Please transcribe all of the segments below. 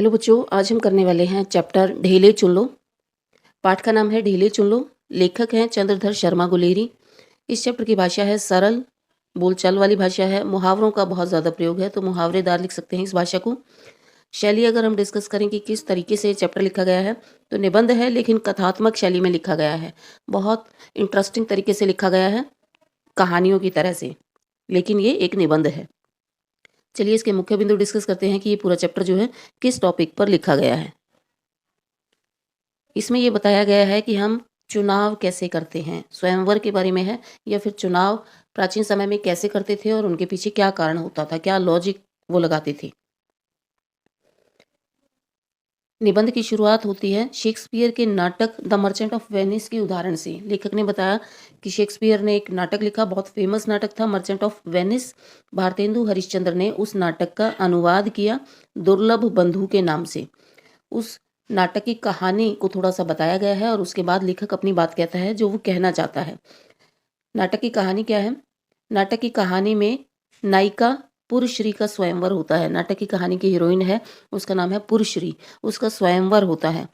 Hello बच्चों, आज हम करने वाले हैं चैप्टर ढेले चुन लो। पाठ का नाम है ढेले चुन लो। लेखक हैं चंद्रधर शर्मा गुलेरी। इस चैप्टर की भाषा है सरल, बोलचाल वाली भाषा है। मुहावरों का बहुत ज़्यादा प्रयोग है, तो मुहावरेदार लिख सकते हैं इस भाषा को। शैली अगर हम डिस्कस करें कि किस तरीके से चैप्टर लिखा गया है, तो निबंध है लेकिन कथात्मक शैली में लिखा गया है। बहुत इंटरेस्टिंग तरीके से लिखा गया है, कहानियों की तरह से, लेकिन ये एक निबंध है। चलिए इसके मुख्य बिंदु डिस्कस करते हैं कि ये पूरा चैप्टर जो है किस टॉपिक पर लिखा गया है। इसमें ये बताया गया है कि हम चुनाव कैसे करते हैं, स्वयंवर के बारे में है, या फिर चुनाव प्राचीन समय में कैसे करते थे और उनके पीछे क्या कारण होता था, क्या लॉजिक वो लगाते थे। निबंध की शुरुआत होती है शेक्सपियर के नाटक द मर्चेंट ऑफ वेनिस के उदाहरण से। लेखक ने बताया कि शेक्सपियर ने एक नाटक लिखा, बहुत फेमस नाटक था merchant of Venice. Bharatendu Harishchandra ने उस नाटक का अनुवाद किया दुर्लभ बंधु के नाम से। उस नाटक की कहानी को थोड़ा सा बताया गया है और उसके बाद लेखक अपनी बात कहता है जो वो कहना चाहता है। नाटक की कहानी क्या है? नाटक की कहानी में नायिका पुरश्री का स्वयंवर होता है। नाटक की कहानी की हीरोइन है, उसका नाम है पुरश्री। उसका स्वयंवर होता है।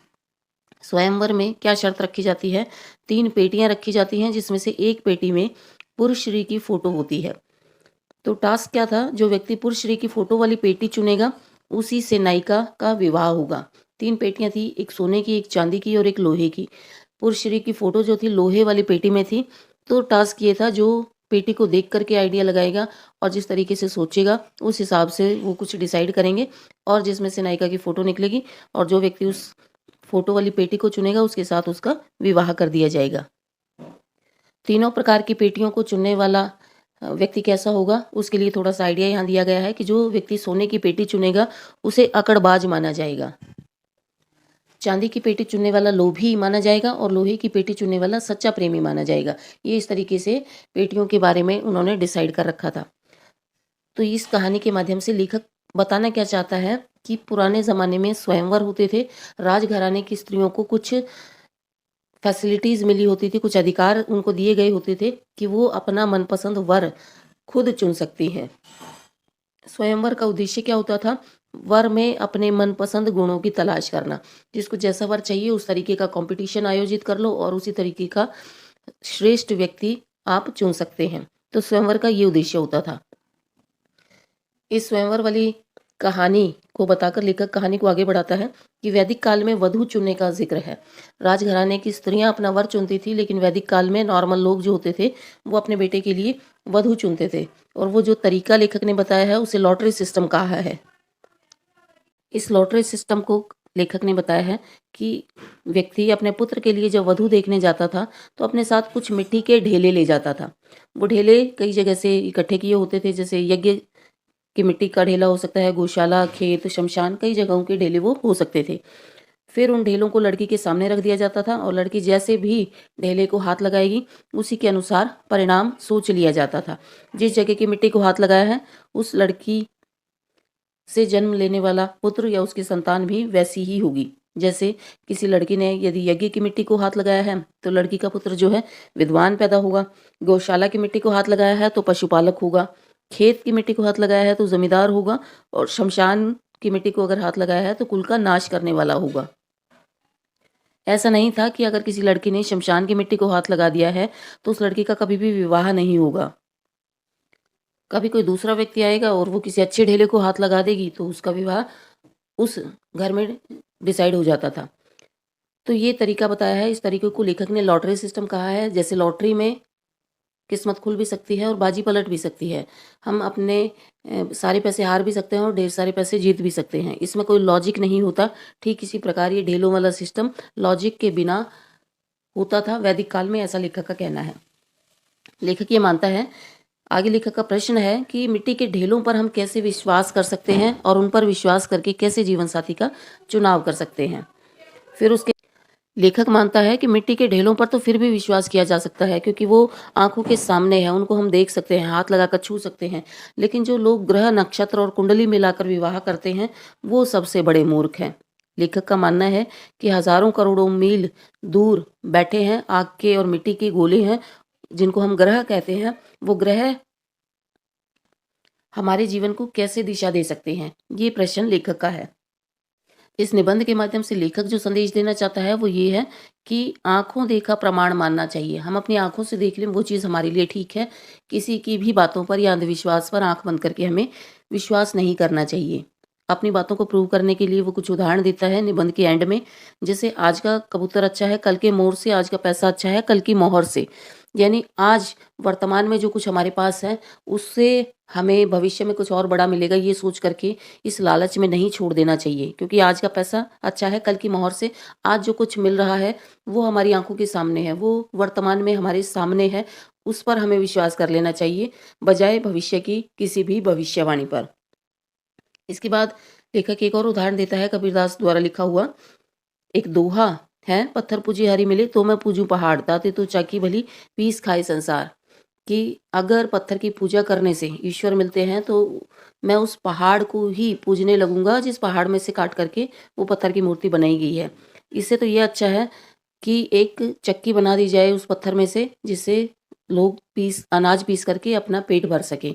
स्वयंवर में क्या शर्त रखी जाती है? 3 पेटियां रखी जाती हैं, जिसमें से एक पेटी में पुरश्री की फोटो होती है। तो टास्क क्या था? जो व्यक्ति पुरश्री की फोटो वाली पेटी चुनेगा उसी से नायिका का विवाह होगा। 3 पेटियां थी, एक सोने की, एक चांदी की और एक लोहे की। पुरश्री की फोटो जो थी लोहे वाली पेटी में थी। तो टास्क ये था, जो पेटी को देख करके आइडिया लगाएगा और जिस तरीके से सोचेगा उस हिसाब से वो कुछ डिसाइड करेंगे, और जिसमें से नायिका की फोटो निकलेगी और जो व्यक्ति उस फोटो वाली पेटी को चुनेगा उसके साथ उसका विवाह कर दिया जाएगा। तीनों प्रकार की पेटियों को चुनने वाला व्यक्ति कैसा होगा, उसके लिए थोड़ा सा आइडिया यहाँ दिया गया है कि जो व्यक्ति सोने की पेटी चुनेगा उसे अकड़बाज माना जाएगा। चांदी की पेटी चुनने वाला लोभी माना जाएगा और लोहे की पेटी चुनने वाला सच्चा प्रेमी माना जाएगा। ये इस तरीके से पेटियों के बारे में उन्होंने डिसाइड कर रखा था। तो इस कहानी के माध्यम से लेखक बताना क्या चाहता है कि पुराने ज़माने में स्वयंवर होते थे। राजघराने की स्त्रियों को कुछ फैसिलिटीज़ मिली होती थी, कुछ अधिकार उनको दिए गए होते थे कि वो अपना मनपसंद वर खुद चुन सकती हैं। स्वयंवर का उद्देश्य क्या होता था? वर में अपने मनपसंद गुणों की तलाश करना। जिसको जैसा वर चाहिए उस तरीके का कंपटीशन आयोजित कर लो और उसी तरीके का श्रेष्ठ व्यक्ति आप चुन सकते हैं। तो स्वयंवर का ये उद्देश्य होता था। इस स्वयंवर वाली कहानी को बताकर लेखक कहानी को आगे बढ़ाता है कि वैदिक काल में वधु चुनने का जिक्र है। राजघराने की स्त्रियां अपना वर चुनती थी, लेकिन वैदिक काल में नॉर्मल लोग जो होते थे वो अपने बेटे के लिए वधु चुनते थे। और वो जो तरीका लेखक ने बताया है उसे लॉटरी सिस्टम कहा है। इस लॉटरी सिस्टम को लेखक ने बताया है कि व्यक्ति अपने पुत्र के लिए जब वधु देखने जाता था तो अपने साथ कुछ मिट्टी के ढेले ले जाता था। वो ढेले कई जगह से इकट्ठे किए होते थे, जैसे यज्ञ की मिट्टी का ढेला हो सकता है, गौशाला, खेत, शमशान, कई जगहों के ढेले वो हो सकते थे। फिर उन ढेलों को लड़की के सामने रख दिया जाता था और लड़की जैसे भी ढेले को हाथ लगाएगी उसी के अनुसार परिणाम सोच लिया जाता था। जिस जगह की मिट्टी को हाथ लगाया है उस लड़की से जन्म लेने वाला पुत्र या उसकी संतान भी वैसी ही होगी। जैसे किसी लड़की ने यदि यज्ञ की मिट्टी को हाथ लगाया है तो लड़की का पुत्र जो है विद्वान पैदा होगा। गौशाला की मिट्टी को हाथ लगाया है तो पशुपालक होगा। खेत की मिट्टी को हाथ लगाया है तो जमींदार होगा। और शमशान की मिट्टी को अगर हाथ लगाया है तो कुल का नाश करने वाला होगा। ऐसा नहीं था कि अगर किसी लड़की ने शमशान की मिट्टी को हाथ लगा दिया है तो उस लड़की का कभी भी विवाह नहीं होगा। कभी कोई दूसरा व्यक्ति आएगा और वो किसी अच्छे ढेले को हाथ लगा देगी तो उसका विवाह उस घर में डिसाइड हो जाता था। तो ये तरीका बताया है। इस तरीके को लेखक ने लॉटरी सिस्टम कहा है। जैसे लॉटरी में किस्मत खुल भी सकती है और बाजी पलट भी सकती है। हम अपने सारे पैसे हार भी सकते हैं और ढेर सारे पैसे जीत भी सकते हैं। इसमें कोई लॉजिक नहीं होता। ठीक इसी प्रकार ये ढेलों वाला सिस्टम लॉजिक के बिना होता था वैदिक काल में, ऐसा लेखक का कहना है। लेखक ये मानता है, आगे लेखक का प्रश्न है कि मिट्टी के ढेलों पर हम कैसे विश्वास कर सकते हैं और उन पर विश्वास करके कैसे जीवन साथी का चुनाव कर सकते हैं। फिर उसके लेखक मानता है कि मिट्टी के ढेलों पर तो फिर भी विश्वास किया जा सकता है क्योंकि वो आंखों के सामने है, उनको हम देख सकते हैं, हाथ लगाकर छू सकते हैं। लेकिन जो लोग ग्रह, नक्षत्र और कुंडली मिलाकर विवाह करते हैं वो सबसे बड़े मूर्ख हैं। लेखक का मानना है कि हजारों करोड़ों मील दूर बैठे हैं आग के और मिट्टी के गोले हैं जिनको हम ग्रह कहते हैं। वो ग्रह हमारे जीवन को कैसे दिशा दे सकते हैं, ये प्रश्न लेखक का है। इस निबंध के माध्यम से लेखक जो संदेश देना चाहता है वो ये है कि आँखों देखा प्रमाण मानना चाहिए। हम अपनी आँखों से देख लें वो चीज़ हमारे लिए ठीक है। किसी की भी बातों पर या अंधविश्वास पर आँख बंद करके हमें विश्वास नहीं करना चाहिए। अपनी बातों को प्रूव करने के लिए वो कुछ उदाहरण देता है निबंध के एंड में, जैसे आज का कबूतर अच्छा है कल के मोर से, आज का पैसा अच्छा है कल की मोहर से। यानी आज वर्तमान में जो कुछ हमारे पास है उससे हमें भविष्य में कुछ और बड़ा मिलेगा, ये सोच करके इस लालच में नहीं छोड़ देना चाहिए, क्योंकि आज का पैसा अच्छा है कल की मोहर से। आज जो कुछ मिल रहा है वो हमारी आंखों के सामने है, वो वर्तमान में हमारे सामने है, उस पर हमें विश्वास कर लेना चाहिए बजाय भविष्य की किसी भी भविष्यवाणी पर। इसके बाद लेखक एक और उदाहरण देता है कबीरदास द्वारा लिखा हुआ एक दोहा है, पत्थर पूजे हरि मिले तो मैं पूजूं पहाड़, दाते तो चाकी भली पीस खाए संसार। कि अगर पत्थर की पूजा करने से ईश्वर मिलते हैं तो मैं उस पहाड़ को ही पूजने लगूंगा जिस पहाड़ में से काट करके वो पत्थर की मूर्ति बनाई गई है। इससे तो ये अच्छा है कि एक चक्की बना दी जाए उस पत्थर में से, जिससे लोग अनाज पीस करके अपना पेट भर सके।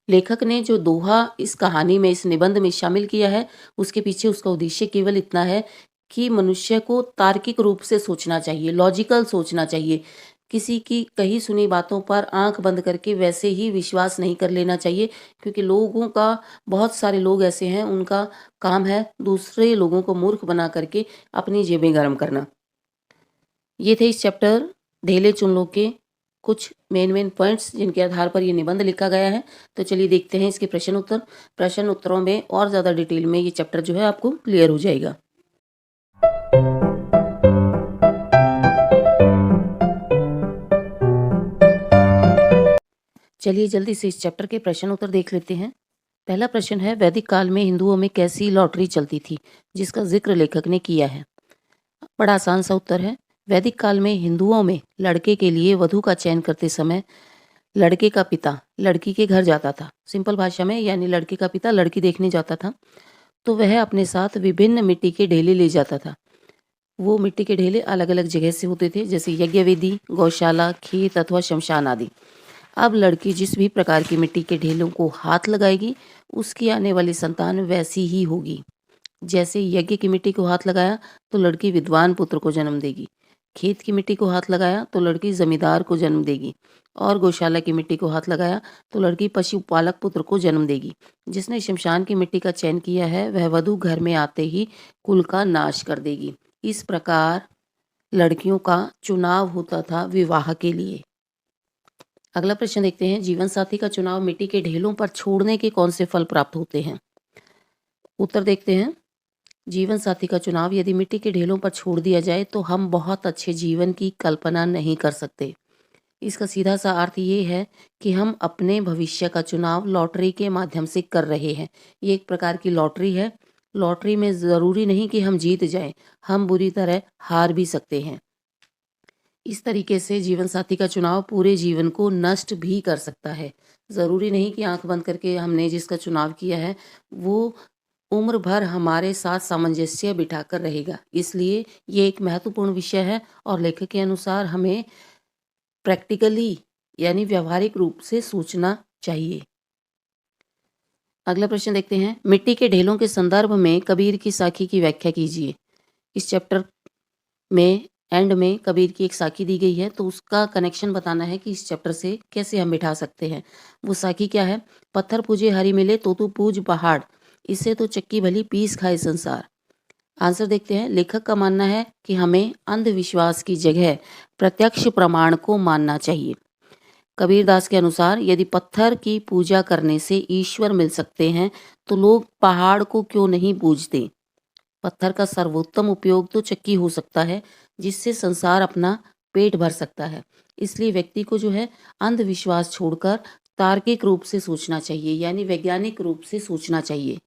लेखक ने जो दोहा इस कहानी में, इस निबंध में शामिल किया है, उसके पीछे उसका उद्देश्य केवल इतना है कि मनुष्य को तार्किक रूप से सोचना चाहिए, लॉजिकल सोचना चाहिए। किसी की कही सुनी बातों पर आंख बंद करके वैसे ही विश्वास नहीं कर लेना चाहिए, क्योंकि लोगों का, बहुत सारे लोग ऐसे हैं उनका काम है दूसरे लोगों को मूर्ख बना करके अपनी जेबें गर्म करना। ये थे इस चैप्टर ढेले चुन लो के कुछ मेन पॉइंट्स जिनके आधार पर ये निबंध लिखा गया है। तो चलिए देखते हैं इसके प्रश्न उत्तरों में और ज़्यादा डिटेल में ये चैप्टर जो है आपको क्लियर हो जाएगा। चलिए जल्दी से इस चैप्टर के प्रश्न उत्तर देख लेते हैं। पहला प्रश्न है, वैदिक काल में हिंदुओं में कैसी लॉटरी चलती थी जिसका जिक्र लेखक ने किया है। बड़ा आसान सा उत्तर है, वैदिक काल में हिंदुओं में लड़के के लिए वधू का चयन करते समय लड़के का पिता लड़की के घर जाता था। सिंपल भाषा में यानी लड़के का पिता लड़की देखने जाता था तो वह अपने साथ विभिन्न मिट्टी के ढेले ले जाता था। वो मिट्टी के ढेले अलग अलग जगह से होते थे, जैसे यज्ञ वेदी, गौशाला, खेत अथवा शमशान आदि। अब लड़की जिस भी प्रकार की मिट्टी के ढेलों को हाथ लगाएगी उसकी आने वाली संतान वैसी ही होगी। जैसे यज्ञ की मिट्टी को हाथ लगाया तो लड़की विद्वान पुत्र को जन्म देगी, खेत की मिट्टी को हाथ लगाया तो लड़की जमींदार को जन्म देगी, और गौशाला की मिट्टी को हाथ लगाया तो लड़की पशुपालक पुत्र को जन्म देगी। जिसने शमशान की मिट्टी का चयन किया है वह वधू घर में आते ही कुल का नाश कर देगी। इस प्रकार लड़कियों का चुनाव होता था विवाह के लिए। अगला प्रश्न देखते हैं, जीवन साथी का चुनाव मिट्टी के ढेलों पर छोड़ने के कौन से फल प्राप्त होते हैं। उत्तर देखते हैं, जीवन साथी का चुनाव यदि मिट्टी के ढेलों पर छोड़ दिया जाए तो हम बहुत अच्छे जीवन की कल्पना नहीं कर सकते। इसका सीधा सा अर्थ ये है कि हम अपने भविष्य का चुनाव लॉटरी के माध्यम से कर रहे हैं। ये एक प्रकार की लॉटरी है। लॉटरी में ज़रूरी नहीं कि हम जीत जाएं, हम बुरी तरह हार भी सकते हैं। इस तरीके से जीवन साथी का चुनाव पूरे जीवन को नष्ट भी कर सकता है। ज़रूरी नहीं कि आंख बंद करके हमने जिसका चुनाव किया है वो उम्र भर हमारे साथ सामंजस्य बिठाकर रहेगा। इसलिए ये एक महत्वपूर्ण विषय है और लेखक के अनुसार हमें प्रैक्टिकली यानी व्यावहारिक रूप से सोचना चाहिए। अगला प्रश्न देखते हैं, मिट्टी के ढेलों के संदर्भ में कबीर की साखी की व्याख्या कीजिए। इस चैप्टर में एंड में कबीर की एक साखी दी गई है तो उसका कनेक्शन बताना है कि इस चैप्टर से कैसे हम बिठा सकते हैं। वो साखी क्या है, पत्थर पूजे हरि मिले तो तू पूज पहाड़, इससे तो चक्की भली पीस खाए संसार। आंसर देखते हैं, लेखक का मानना है कि हमें अंधविश्वास की जगह प्रत्यक्ष प्रमाण को मानना चाहिए। कबीरदास के अनुसार यदि पत्थर की पूजा करने से ईश्वर मिल सकते हैं तो लोग पहाड़ को क्यों नहीं पूजते। पत्थर का सर्वोत्तम उपयोग तो चक्की हो सकता है जिससे संसार अपना पेट भर सकता है। इसलिए व्यक्ति को जो है अंधविश्वास छोड़कर तार्किक रूप से सोचना चाहिए, यानी वैज्ञानिक रूप से सोचना चाहिए।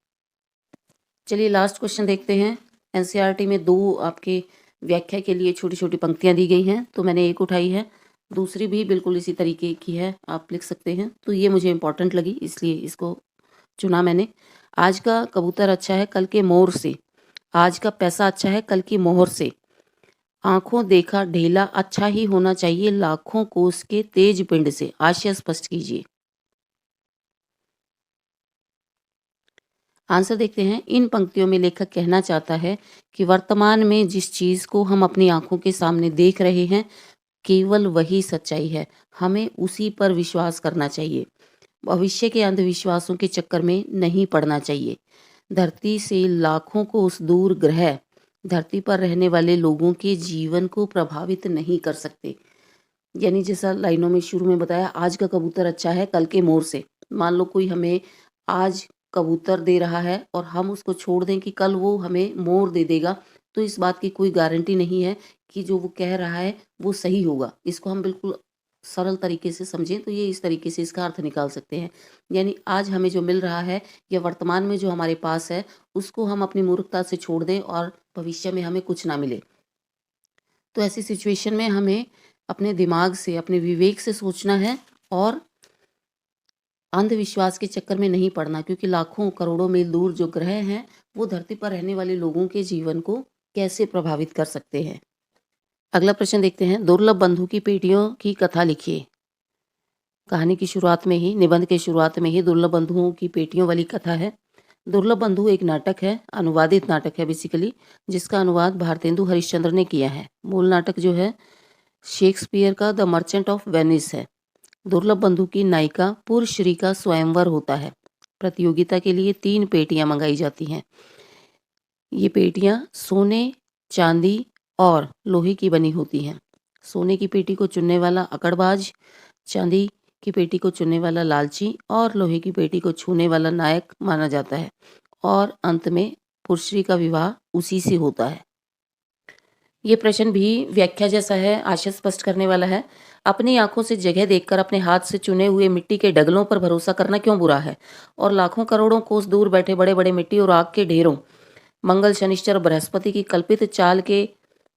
चलिए लास्ट क्वेश्चन देखते हैं। एनसीईआरटी में 2 आपके व्याख्या के लिए छोटी छोटी पंक्तियां दी गई हैं तो मैंने एक उठाई है, दूसरी भी बिल्कुल इसी तरीके की है, आप लिख सकते हैं। तो ये मुझे इंपॉर्टेंट लगी इसलिए इसको चुना मैंने। आज का कबूतर अच्छा है कल के मोर से, आज का पैसा अच्छा है कल की मोहर से, आंखों देखा ढेला अच्छा ही होना चाहिए लाखों कोस के तेज पिंड से। आशय स्पष्ट कीजिए। आंसर देखते हैं। इन पंक्तियों में लेखक कहना चाहता है कि वर्तमान में जिस चीज़ को हम अपनी आंखों के सामने देख रहे हैं, केवल वही सच्चाई है। हमें उसी पर विश्वास करना चाहिए। भविष्य के अंधविश्वासों के चक्कर में नहीं पड़ना चाहिए। धरती से लाखों कोस दूर ग्रह धरती पर रहने वाले लोगों के जीवन को प्रभावित नहीं कर सकते। यानी जैसा लाइनों में शुरू में बताया, आज का कबूतर अच्छा है कल के मोर से। मान लो कोई हमें आज कबूतर दे रहा है और हम उसको छोड़ दें कि कल वो हमें मोर दे देगा, तो इस बात की कोई गारंटी नहीं है कि जो वो कह रहा है वो सही होगा। इसको हम बिल्कुल सरल तरीके से समझें तो ये इस तरीके से इसका अर्थ निकाल सकते हैं। यानी आज हमें जो मिल रहा है या वर्तमान में जो हमारे पास है, उसको हम अपनी मूर्खता से छोड़ दें और भविष्य में हमें कुछ ना मिले। तो ऐसी सिचुएशन में हमें अपने दिमाग से, अपने विवेक से सोचना है और अंधविश्वास के चक्कर में नहीं पड़ना, क्योंकि लाखों करोड़ों मील दूर जो ग्रह हैं वो धरती पर रहने वाले लोगों के जीवन को कैसे प्रभावित कर सकते हैं। अगला प्रश्न देखते हैं। दुर्लभ बंधु की पेटियों की कथा लिखिए। कहानी की शुरुआत में ही, निबंध के शुरुआत में ही दुर्लभ बंधुओं की पेटियों वाली कथा है। दुर्लभ बंधु एक नाटक है, अनुवादित नाटक है बेसिकली, जिसका अनुवाद भारतेंदु हरिश्चंद्र ने किया है। मूल नाटक जो है शेक्सपियर का द मर्चेंट ऑफ वेनिस है। दुर्लभ बंधु की नायिका पुरश्री का स्वयंवर होता है। प्रतियोगिता के लिए 3 पेटियां मंगाई जाती हैं। ये पेटियां सोने, चांदी और लोहे की बनी होती हैं। सोने की पेटी को चुनने वाला अकड़बाज, चांदी की पेटी को चुनने वाला लालची और लोहे की पेटी को छूने वाला नायक माना जाता है। और अंत में पुरश्री का विवाह उसी से होता है। ये प्रश्न भी व्याख्या जैसा है, आशय स्पष्ट करने वाला है। अपनी आंखों से जगह देखकर अपने हाथ से चुने हुए मिट्टी के डगलों पर भरोसा करना क्यों बुरा है, और लाखों करोड़ों कोस दूर बैठे बड़े बड़े मिट्टी और आग के ढेरों, मंगल, शनिश्चर, बृहस्पति की कल्पित चाल के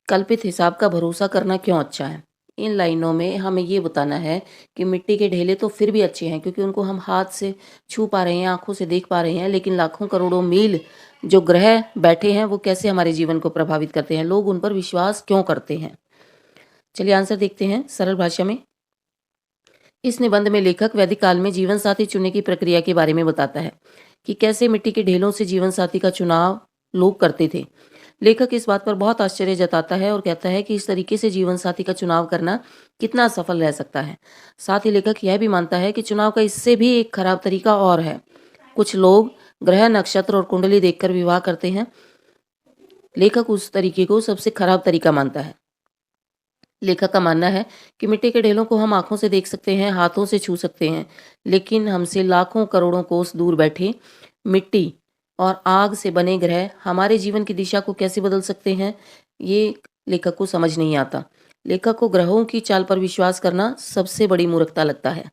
कल्पित हिसाब का भरोसा करना क्यों अच्छा है। इन लाइनों में हमें ये बताना है कि मिट्टी के ढेले तो फिर भी अच्छे हैं क्योंकि उनको हम हाथ से छू पा रहे हैं, आंखों से देख पा रहे हैं, लेकिन लाखों करोड़ों मील जो ग्रह बैठे हैं वो कैसे हमारे जीवन को प्रभावित करते हैं, लोग उन पर विश्वास क्यों करते हैं। चलिए आंसर देखते हैं सरल भाषा में। इस निबंध में लेखक वैदिक काल में जीवन साथी चुनने की प्रक्रिया के बारे में बताता है कि कैसे मिट्टी के ढेलों से जीवन साथी का चुनाव लोग करते थे। लेखक इस बात पर बहुत आश्चर्य जताता है और कहता है कि इस तरीके से जीवन साथी का चुनाव करना कितना सफल रह सकता है। साथ ही लेखक यह भी मानता है कि चुनाव का इससे भी एक खराब तरीका और है। कुछ लोग ग्रह, नक्षत्र और कुंडली देखकर विवाह करते हैं। लेखक उस तरीके को सबसे खराब तरीका मानता है। लेखक का मानना है कि मिट्टी के ढेलों को हम आंखों से देख सकते हैं, हाथों से छू सकते हैं, लेकिन हमसे लाखों करोड़ों कोस दूर बैठे मिट्टी और आग से बने ग्रह हमारे जीवन की दिशा को कैसे बदल सकते हैं, ये लेखक को समझ नहीं आता। लेखक को ग्रहों की चाल पर विश्वास करना सबसे बड़ी मूर्खता लगता है।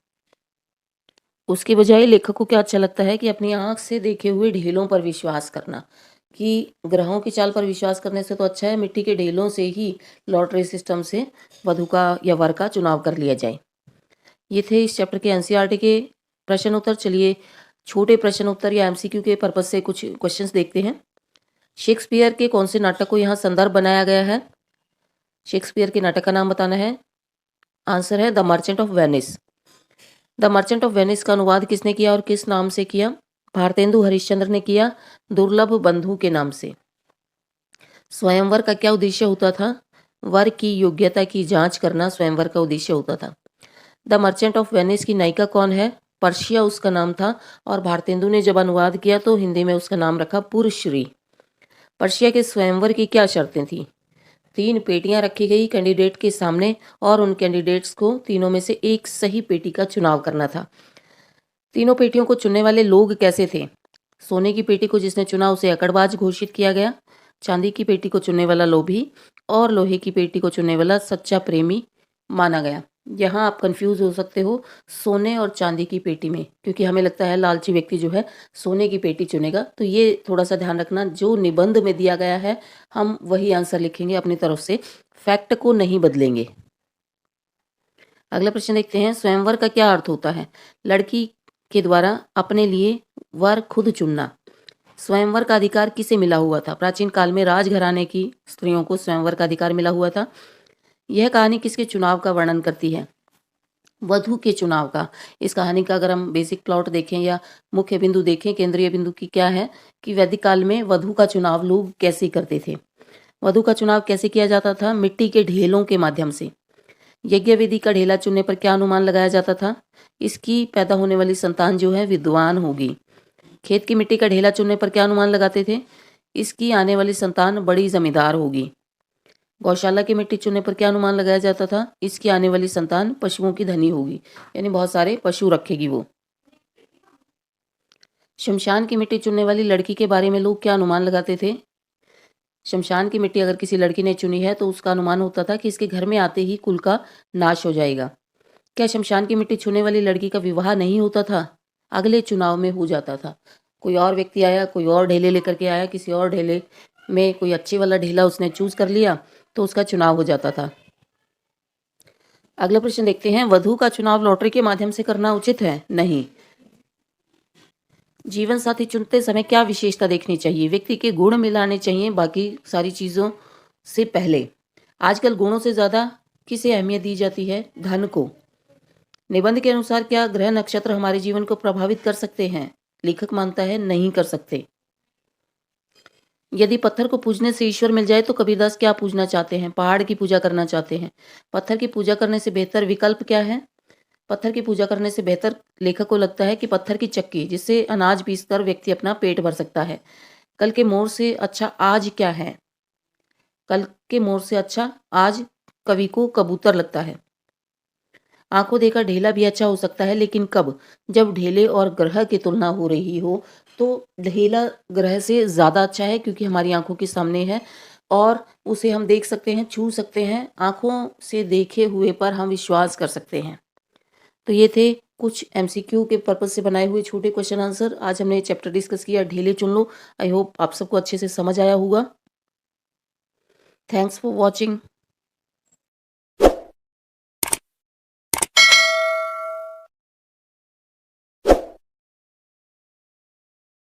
उसके बजाय लेखक को क्या अच्छा लगता है कि अपनी आंख से देखे हुए ढेलों पर विश्वास करना, कि ग्रहों की चाल पर विश्वास करने से तो अच्छा है मिट्टी के ढेलों से ही लॉटरी सिस्टम से वधु का या वर का चुनाव कर लिया जाए। ये थे इस चैप्टर के एनसीईआरटी के प्रश्न उत्तर। चलिए छोटे प्रश्न उत्तर या एमसीक्यू के पर्पज से कुछ क्वेश्चंस देखते हैं। शेक्सपियर के कौन से नाटक को यहाँ संदर्भ बनाया गया है? शेक्सपियर के नाटक का नाम बताना है। आंसर है the merchant of Venice. The merchant of Venice का अनुवाद किसने किया और किस नाम से किया? भारतेंदु हरिश्चंद्र ने किया, दुर्लभ बंधु के नाम से। स्वयंवर का क्या उद्देश्य होता था? वर की योग्यता की जांच करना स्वयंवर का उद्देश्य होता था। द मर्चेंट ऑफ वेनिस की नायिका कौन है? पर्शिया उसका नाम था, और भारतेंदु ने जब अनुवाद किया तो हिंदी में उसका नाम रखा पुरश्री। पर्शिया के स्वयंवर की क्या शर्तें थी? 3 पेटियां रखी गई कैंडिडेट के सामने और उन कैंडिडेट्स को तीनों में से एक सही पेटी का चुनाव करना था। तीनों पेटियों को चुनने वाले लोग कैसे थे? सोने की पेटी को जिसने चुना उसे अकड़बाज घोषित किया गया, चांदी की पेटी को चुनने वाला लोभी और लोहे की पेटी को चुनने वाला सच्चा प्रेमी माना गया। यहाँ आप कंफ्यूज हो सकते हो सोने और चांदी की पेटी में, क्योंकि हमें लगता है लालची व्यक्ति जो है सोने की पेटी चुनेगा। तो ये थोड़ा सा ध्यान रखना, जो निबंध में दिया गया है हम वही आंसर लिखेंगे अपनी तरफ से, फैक्ट को नहीं बदलेंगे। अगला प्रश्न देखते हैं। स्वयंवर का क्या अर्थ होता है? लड़की के द्वारा अपने लिए वर खुद चुनना। स्वयंवर का अधिकार किसे मिला हुआ था? प्राचीन काल में राजघराने की स्त्रियों को स्वयंवर का अधिकार मिला हुआ था। यह कहानी किसके चुनाव का वर्णन करती है? वधु के चुनाव का। इस कहानी का अगर हम बेसिक प्लॉट देखें या मुख्य बिंदु देखें, केंद्रीय बिंदु की क्या है कि वैदिक काल में वधु का चुनाव लोग कैसे करते थे। वधु का चुनाव कैसे किया जाता था? मिट्टी के ढेलों के माध्यम से। यज्ञ वेदी का ढेला चुनने पर क्या अनुमान लगाया जाता था? इसकी पैदा होने वाली संतान जो है विद्वान होगी। खेत की मिट्टी का ढेला चुनने पर क्या अनुमान लगाते थे? इसकी आने वाली संतान बड़ी जमींदार होगी। गौशाला की मिट्टी चुनने पर क्या अनुमान लगाया जाता था? इसकी आने वाली संतान पशुओं की धनी होगी, यानी बहुत सारे पशु रखेगी वो। शमशान की मिट्टी चुनने वाली लड़की के बारे में लोग क्या अनुमान लगाते थे? शमशान की मिट्टी अगर किसी लड़की ने चुनी है तो उसका अनुमान होता था कि इसके घर में आते ही कुल का नाश हो जाएगा। क्या शमशान की मिट्टी छूने वाली लड़की का विवाह नहीं होता था? अगले चुनाव में हो जाता था। कोई और व्यक्ति आया, कोई और ढेले लेकर के आया, किसी और ढेले में कोई अच्छे वाला ढेला उसने चूज कर लिया तो उसका चुनाव हो जाता था। अगला प्रश्न देखते हैं, वधु का चुनाव लॉटरी के माध्यम से करना उचित है? नहीं। जीवन साथी चुनते समय क्या विशेषता देखनी चाहिए? व्यक्ति के गुण मिलाने चाहिए बाकी सारी चीज़ों से पहले। आजकल गुणों से ज़्यादा किसे अहमियत दी जाती है? धन को। निबंध के अनुसार क्या ग्रह नक्षत्र हमारे जीवन को प्रभावित कर सकते हैं? लेखक मानता है नहीं कर सकते। यदि पत्थर को पूजने से ईश्वर मिल जाए तो कबीरदास क्या पूजना चाहते हैं? पहाड़ की पूजा करना चाहते हैं। पत्थर की पूजा करने से बेहतर विकल्प क्या है? पत्थर की पूजा करने से बेहतर लेखक को लगता है कि पत्थर की चक्की, जिससे अनाज पीसकर व्यक्ति अपना पेट भर सकता है। कल के मोर से अच्छा आज क्या है? कल के मोर से अच्छा आज कवि को कबूतर लगता है। आंखों देखा ढेला भी अच्छा हो सकता है, लेकिन कब? जब ढेले और ग्रह की तुलना हो रही हो तो ढेला ग्रह से ज़्यादा अच्छा है क्योंकि हमारी आंखों के सामने है और उसे हम देख सकते हैं, छू सकते हैं। आंखों से देखे हुए पर हम विश्वास कर सकते हैं। तो ये थे कुछ एमसीक्यू के पर्पज से बनाए हुए छोटे क्वेश्चन आंसर। आज हमने चैप्टर डिस्कस किया ढेले चुन लो। आई होप आप सबको अच्छे से समझ आया होगा। Thanks for watching.